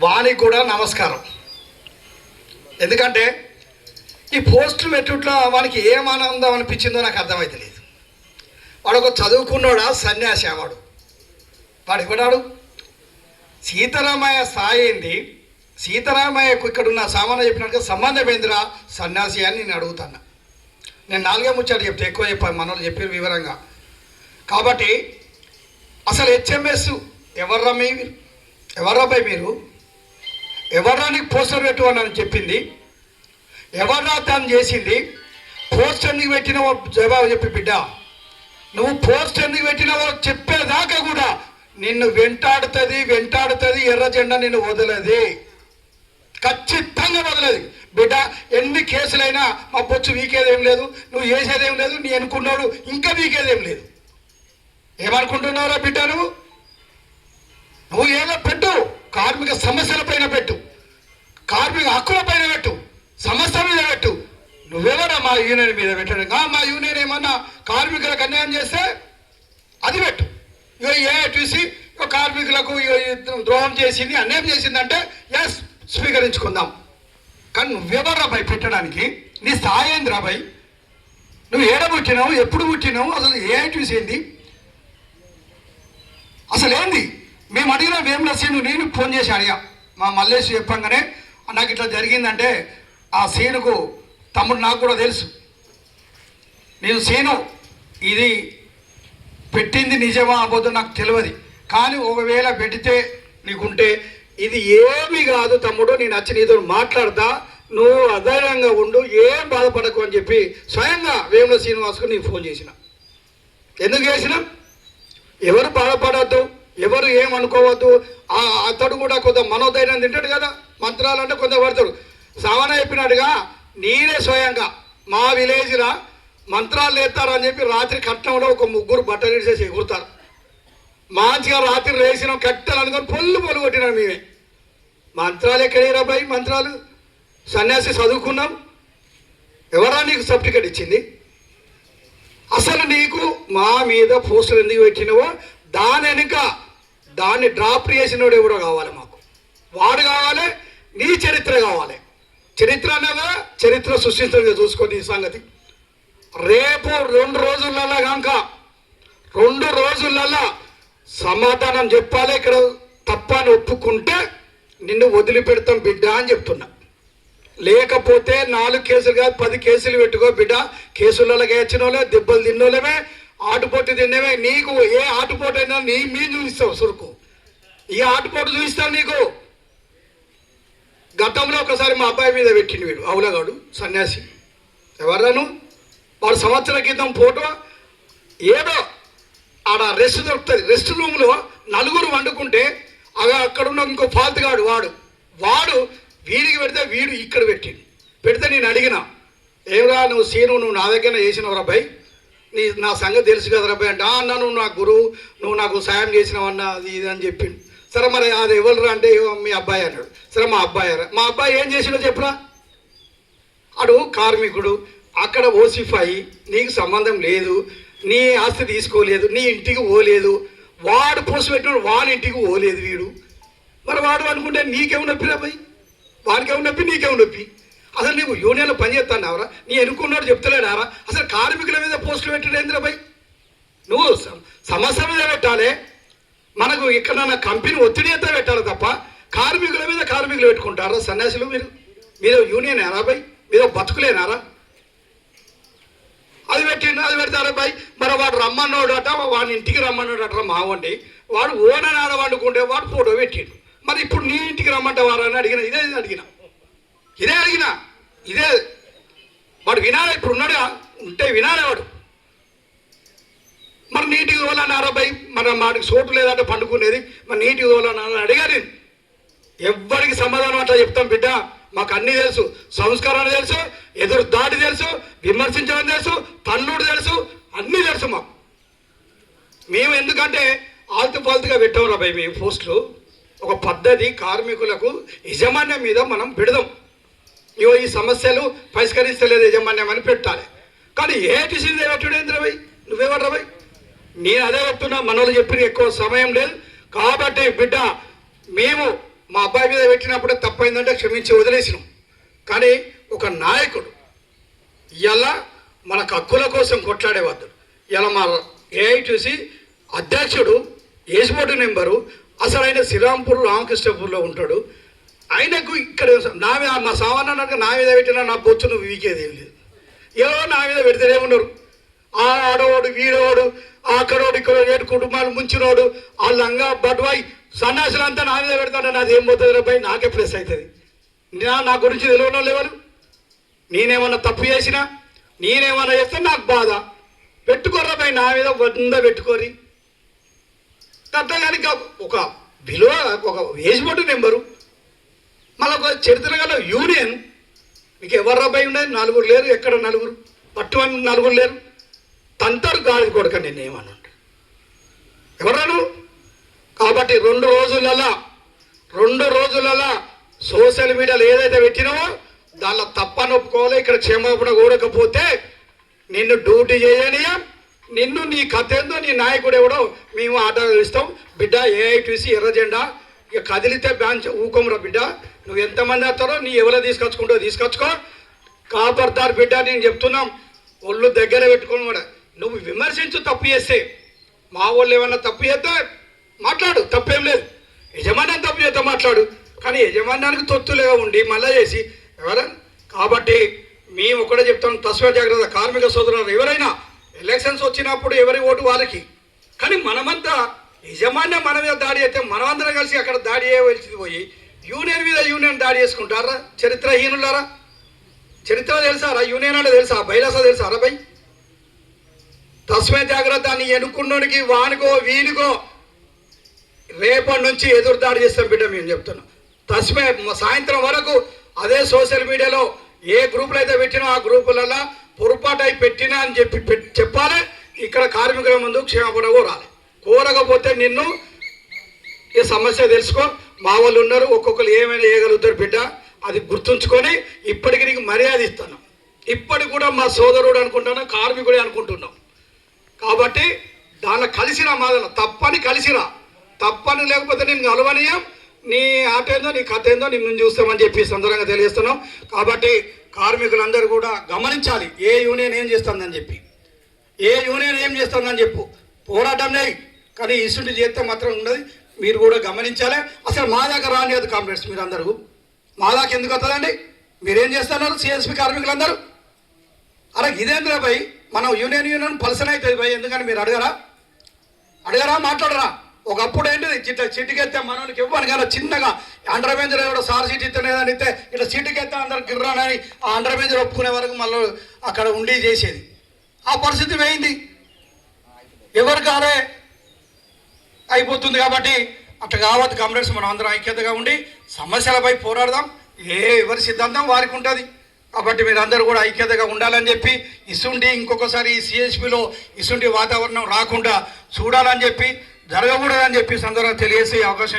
వానికి కూడా నమస్కారం. ఎందుకంటే ఈ పోస్టులు పెట్టుట్లో వానికి ఏం ఆనందం అనిపించిందో నాకు అర్థమైతే లేదు. వాడు ఒక చదువుకున్నాడా సన్యాసి వాడు ఇవ్వడాడు. సీతారామయ్య స్థాయి ఏంది? సీతారామయ్యకు ఇక్కడున్న సామాన్య చెప్పినట్టుగా సంబంధం ఏందిరా సన్యాసి అని నేను అడుగుతాను. నేను 4 ముచ్చాడు చెప్తే ఎక్కువ చెప్పాను, మన వాళ్ళు చెప్పారు వివరంగా. కాబట్టి అసలు హెచ్ఎంఎస్ ఎవర్రా మీరు ఎవర్రా నీకు పోస్టర్ పెట్టు అని చెప్పింది? ఎవర్రా దాన్ని చేసింది? పోస్ట్ ఎందుకు పెట్టినావో జవాబు చెప్పి బిడ్డ. నువ్వు పోస్ట్ ఎందుకు పెట్టినావో చెప్పేదాకా కూడా నిన్ను వెంటాడుతుంది ఎర్ర జెండా నిన్ను వదలది, ఖచ్చితంగా వదలది బిడ్డ. ఎన్ని కేసులైనా మా బొచ్చు వీకేదేం లేదు, నువ్వు చేసేదేం లేదు, నీ అనుకున్నాడు ఇంకా వీకేదేం లేదు. ఏమనుకుంటున్నావురా బిడ్డ? నువ్వు ఏదో పెట్టు, కార్మిక సమస్యల పైన పెట్టు, కార్మిక హక్కుల పైన పెట్టు, సమస్య మీద పెట్టు. నువ్వెవరా మా యూనియన్ మీద పెట్టడం? మా యూనియన్ ఏమన్నా కార్మికులకు అన్యాయం చేస్తే అది పెట్టు. ఇక ఏఐటీసీ కార్మికులకు ద్రోహం చేసింది, అన్యాయం చేసిందంటే ఎస్ స్వీకరించుకుందాం. కానీ నువ్వెవర్రా భయ్ పెట్టడానికి? నీ స్థాయి ఏంది రా భయ్? నువ్వు ఏడ పుట్టినావు, ఎప్పుడు పుట్టినావు, అసలు ఏఐటీసీ ఏంది, అసలు ఏంది? మేము అడిగిన వేముల సీను నేను ఫోన్ చేసి అడిగా. మా మల్లేష్ చెప్పంగానే నాకు ఇట్లా జరిగిందంటే ఆ సీనుకు తమ్ముడు నాకు కూడా తెలుసు. నేను సీను ఇది పెట్టింది నిజమా అబద్ధం నాకు తెలియదు, కానీ ఒకవేళ పెడితే నీకుంటే ఇది ఏమీ కాదు తమ్ముడు, నేను వచ్చి నీతో మాట్లాడతా, నువ్వు అధైర్యంగా ఉండు, ఏం బాధపడకు అని చెప్పి స్వయంగా వేముల శ్రీనివాస్కు నేను ఫోన్ చేసిన. ఎందుకు చేసిన? ఎవరు బాధపడద్దు, ఎవరు ఏమనుకోవద్దు. అతడు కూడా కొంత మనోధైర్యం తింటాడు కదా, మంత్రాలు అంటే కొంత పడతాడు. సావన చెప్పినట్టుగా నేనే స్వయంగా మా విలేజ్లో మంత్రాలు లేస్తారని చెప్పి రాత్రి కట్నంలో ఒక 3 బట్టలు ఇడిసేసి ఎగురుతారు. మంచిగా రాత్రి వేసినాం కట్టెలు అనుకొని పొల్లు కొట్టినాం మేమే. మంత్రాలు ఎక్కడేరా బాయ్? మంత్రాలు సన్యాసి చదువుకున్నాం, ఎవరా నీకు సర్టిఫికెట్ ఇచ్చింది? అసలు నీకు మా మీద పోస్టులు ఎందుకు పెట్టినవో దాని వెనుక దాన్ని డ్రాప్ చేసినోడు ఎవడో కావాలి మాకు, వాడు కావాలి, నీ చరిత్ర కావాలి. చరిత్ర అనగా చరిత్ర సృష్టించగా చూసుకోండి ఈ సంగతి. రేపు 2 రోజులలో కనుక 2 రోజులలో సమాధానం చెప్పాలి. ఇక్కడ తప్పని ఒప్పుకుంటే నిన్ను వదిలిపెడతాం బిడ్డ అని చెప్తున్నా. లేకపోతే 4 కేసులు కాదు 10 కేసులు పెట్టుకో బిడ్డ. కేసులకి వచ్చిన వాళ్ళే, దెబ్బలు తిన్నోళ్ళమే, ఆటుపోటు తిన్నవే. నీకు ఏ ఆటుపోటు అయినా నీ మీద చూపిస్తావు సురుకు, ఈ ఆటుపోటు చూపిస్తావు నీకు. గతంలో ఒకసారి మా అబ్బాయి మీద పెట్టిండు వీడు అవులగాడు సన్యాసి. ఎవరను వాడు సంవత్సరం క్రితం ఫోటో ఏదో ఆడ రెస్ట్ దొరుకుతుంది, రెస్ట్ రూమ్లో 4 వండుకుంటే అక్కడున్న ఇంకో ఫాల్తుగాడు వాడు వీడికి పెడితే వీడు ఇక్కడ పెడితే నేను అడిగిన, ఏమరా నువ్వు సీను నువ్వు నా దగ్గర చేసినవరా భయ్, నా సంగతి తెలుసు కదా రాబాయ్ అంటే, అన్న నువ్వు నా గురువు, నువ్వు నాకు సాయం చేసినావన్న అది ఇది అని చెప్పిండు. సరే మరి అది ఎవరురా అంటే మీ అబ్బాయి అన్నాడు. సరే మా అబ్బాయి ఏం చేసినో చెప్పురా. అడు కార్మికుడు, అక్కడ ఓసిఫాయి, నీకు సంబంధం లేదు, నీ ఆస్తి తీసుకోలేదు, నీ ఇంటికి పోలేదు, వాడు పోసి పెట్టినాడు వాడి ఇంటికి పోలేదు వీడు. మరి వాడు అనుకుంటే నీకేమో నొప్పి రా భయ్, వాడికేమో నొప్పి నీకేమో నొప్పి. అసలు నీవు యూనియన్లో పనిచేస్తాన్నావరా? నీ ఎన్నుకున్నాడు చెప్తలేడారా? అసలు కార్మికుల మీద పోస్టులు పెట్టాడు ఏంద్రా భయ్? నువ్వు సమస్య మీద పెట్టాలి, మనకు ఇక్కడ కంపెనీ ఒత్తిడి అయితే పెట్టాలి తప్ప కార్మికుల మీద కార్మికులు పెట్టుకుంటారా సన్యాసులు? మీరు యూనియన్ ఏనా భయ్? మీరు బతుకులేనారా? అది పెడతారా భయ్? మరి వాడు రమ్మన్నాడట, వాడిని ఇంటికి రమ్మన్నాడట మావండి, వాడు ఓనర్ ఆడ వండుకుంటే వాడు ఫోటో పెట్టిండు. మరి ఇప్పుడు నీ ఇంటికి రమ్మంటావారా అని అడిగిన, ఇదే వాడు వినాలి. ఇప్పుడు ఉన్నాడా? ఉంటే వినాలి వాడు. మరి నీటికి తోలన్నారా భయ్? మరి వాడికి చోటు లేదంటే పండుకునేది, మరి నీటికి తోలన్నారా అడిగారు. ఎవ్వరికి సమాధానం అట్లా చెప్తాం బిడ్డ. మాకు అన్నీ తెలుసు, సంస్కారాలు తెలుసు, ఎదురు దాడి తెలుసు, విమర్శించడం తెలుసు, తన్నుడు తెలుసు, అన్నీ తెలుసు మాకు. మేము ఎందుకంటే ఆల్తుపాల్తుగా పెట్టాం భయ్ మేము పోస్టులు. ఒక పద్ధతి, కార్మికులకు యజమాన్యం మీద మనం పెడదాం. ఇవో ఈ సమస్యలు పరిష్కరిస్తలేదు యజమాన్యం అని పెట్టాలి. కానీ ఏటీసీ పెట్టుడేంద్ర భయ్? నువ్వెవరు భయ్? నేను అదే చెప్తున్నా, మన వాళ్ళు చెప్పిన ఎక్కువ సమయం లేదు కాబట్టి బిడ్డ మేము మా అబ్బాయి మీద పెట్టినప్పుడే తప్పైందంటే క్షమించి వదిలేసినాం. కానీ ఒక నాయకుడు ఇలా మనకు హక్కుల కోసం కొట్లాడేవాడు. ఇలా మా ఏఐటీసీ అధ్యక్షుడు ఏజ్బోర్డు నెంబరు అసలు ఆయన శ్రీరాంపూర్ రామకృష్ణపూర్లో ఉంటాడు. ఆయనకు ఇక్కడ మా సామాన్య నా మీద పెట్టినా నా బొచ్చు నువ్వు వీకేది ఏం లేదు. ఎవరో నా మీద పెడితేనే ఉన్నారు. ఆ ఆడవాడు వీడవాడు అక్కడోడు ఇక్కడ 7 కుటుంబాలు ముంచినోడు వాళ్ళంగా బడ్వాయి సన్నాసులంతా నా మీద పెడతాడు. నాది ఏం పోతుంది రాబాయి, నాకే ప్లస్ అవుతుంది. నా గురించి తెలియడం లేవరు. నేనేమన్నా తప్పు చేసినా నేనేమన్నా చేస్తే నాకు బాధ. పెట్టుకోరాబాయి నా మీద 100 పెట్టుకోరి కానీ ఒక విలువ ఒక ఏజ్బోర్డు నెంబరు మళ్ళీ ఒక చరిత్ర గల యూనియన్. మీకు ఎవరు రాబాయి ఉండేది? 4 లేరు. ఎక్కడ 4 పట్టువని 4 లేరు. తంతరు గాలి కొడక నేనేమన్నా ఎవరాను. కాబట్టి 2 రోజులలో సోషల్ మీడియాలో ఏదైతే పెట్టినావో దానిలో తప్పని ఒప్పుకోవాలి. ఇక్కడ క్షమాపణ కూడకపోతే నిన్ను డ్యూటీ చేయనియా, నిన్ను నీ కథ ఏందో నీ నాయకుడు ఎవడో మేము ఆట ఇస్తాం బిడ్డ. ఏఐటీసీ ఎర్ర జెండా ఇక కదిలితే బ్యాన్ ఊకోమరా బిడ్డ. నువ్వు ఎంతమంది వస్తారో నీ ఎవరో తీసుకొచ్చుకో. కాపర్దార్ బిడ్డ నేను చెప్తున్నాం. ఒళ్ళు దగ్గర పెట్టుకొని కూడా నువ్వు విమర్శించు. తప్పు చేస్తే మా వాళ్ళు ఏమన్నా తప్పు చేస్తే మాట్లాడు, తప్పేం లేదు. యజమాన్యం తప్పు చేస్తే మాట్లాడు. కానీ యజమాన్యానికి తొత్తులుగా ఉండి మళ్ళా చేసి ఎవరైనా. కాబట్టి మేము ఒకటే చెప్తాం, తస్వే జాగ్రత్త. కార్మిక సోదరులు ఎవరైనా ఎలక్షన్స్ వచ్చినప్పుడు ఎవరి ఓటు వాళ్ళకి. కానీ మనమంతా యజమాన్యం మన మీద దాడి అయితే మనమందరం కలిసి అక్కడ దాడి చేయవలసింది పోయి యూనియన్ మీద యూనియన్ దాడి చేసుకుంటారా? చరిత్రహీనులారా. చరిత్ర తెలుసారా? యూనియన్ అంటే తెలుసా? బైలాసా తెలుసా? అరబై తస్మే జాగ్రత్త. నీ ఎన్నుకున్నోడికి వానికో వీనికో రేపటి నుంచి ఎదురు దాడి చేస్తాం బిడ్డ. మేము చెప్తున్నాం తస్మే. సాయంత్రం వరకు అదే సోషల్ మీడియాలో ఏ గ్రూపులు అయితే పెట్టినా ఆ గ్రూపులలో పొరపాటు అయి పెట్టినా అని చెప్పాలి. ఇక్కడ కార్మికుల ముందు క్షమాపణ కోరకపోతే నిన్ను ఈ సమస్య తెలుసుకో. మా వాళ్ళు ఉన్నారు, ఒక్కొక్కరు ఏమైనా చేయగలుగుతారు బిడ్డ. అది గుర్తుంచుకొని ఇప్పటికి నీకు మర్యాద ఇస్తాను. ఇప్పటికి కూడా మా సోదరుడు అనుకుంటున్నా, కార్మికుడే అనుకుంటున్నాం. కాబట్టి దానిలో కలిసిరా. మాదన తప్పని కలిసిరా. తప్పని లేకపోతే నేను కలవనీయం. నీ ఆట ఏందో నీ కథ ఏందో నిన్ను చూస్తామని చెప్పి సందర్భంగా తెలియజేస్తున్నాం. కాబట్టి కార్మికులందరూ కూడా గమనించాలి ఏ యూనియన్ ఏం చేస్తుందని చెప్పి. ఏ యూనియన్ ఏం చేస్తుందని చెప్పు. పోరాటం లేదు కానీ ఇసుంటి చేస్తే మాత్రం ఉన్నది. మీరు కూడా గమనించాలి. అసలు మా దాకా రానియదు కామ్రేడ్స్. మీరు అందరూ మా దాకా ఎందుకు వస్తుందండి? మీరేం చేస్తున్నారు సిఎస్పి కార్మికులందరూ? అరే ఇదేంద్రా భయ్, మనం యూనియన్ పలసన అవుతుంది భయ్. ఎందుకని మీరు అడగరా మాట్లాడరా? ఒకప్పుడు ఏంటిది చిటికెత్తే మనోనికి ఇవ్వను కానీ చిన్నగా అండర్ బెంచర్ ఎవడో సార్ సీట్ ఇస్తలేదని ఇస్తే ఇట్లా చిటికెత్తే అందరు గిర్రానని ఆ అండర్ బెంచర్ ఒప్పుకునే వరకు మళ్ళీ అక్కడ ఉండి చేసేది. ఆ పరిస్థితి పోయింది. ఎవరు కాలే అయిపోతుంది. కాబట్టి అట్లా కావద్దు కామ్రేడ్స్. మనం అందరం ఐక్యతగా ఉండి సమస్యలపై పోరాడదాం. ఎవరి సిద్ధాంతం వారికి ఉంటుంది. కాబట్టి మీరందరూ కూడా ఐక్యతగా ఉండాలని చెప్పి ఇసుంటి ఇంకొకసారి ఈ సిఎస్పిలో ఇసుంటి వాతావరణం రాకుండా చూడాలని చెప్పి జరగకూడదని చెప్పి సందర్భంగా తెలియజేసే అవకాశం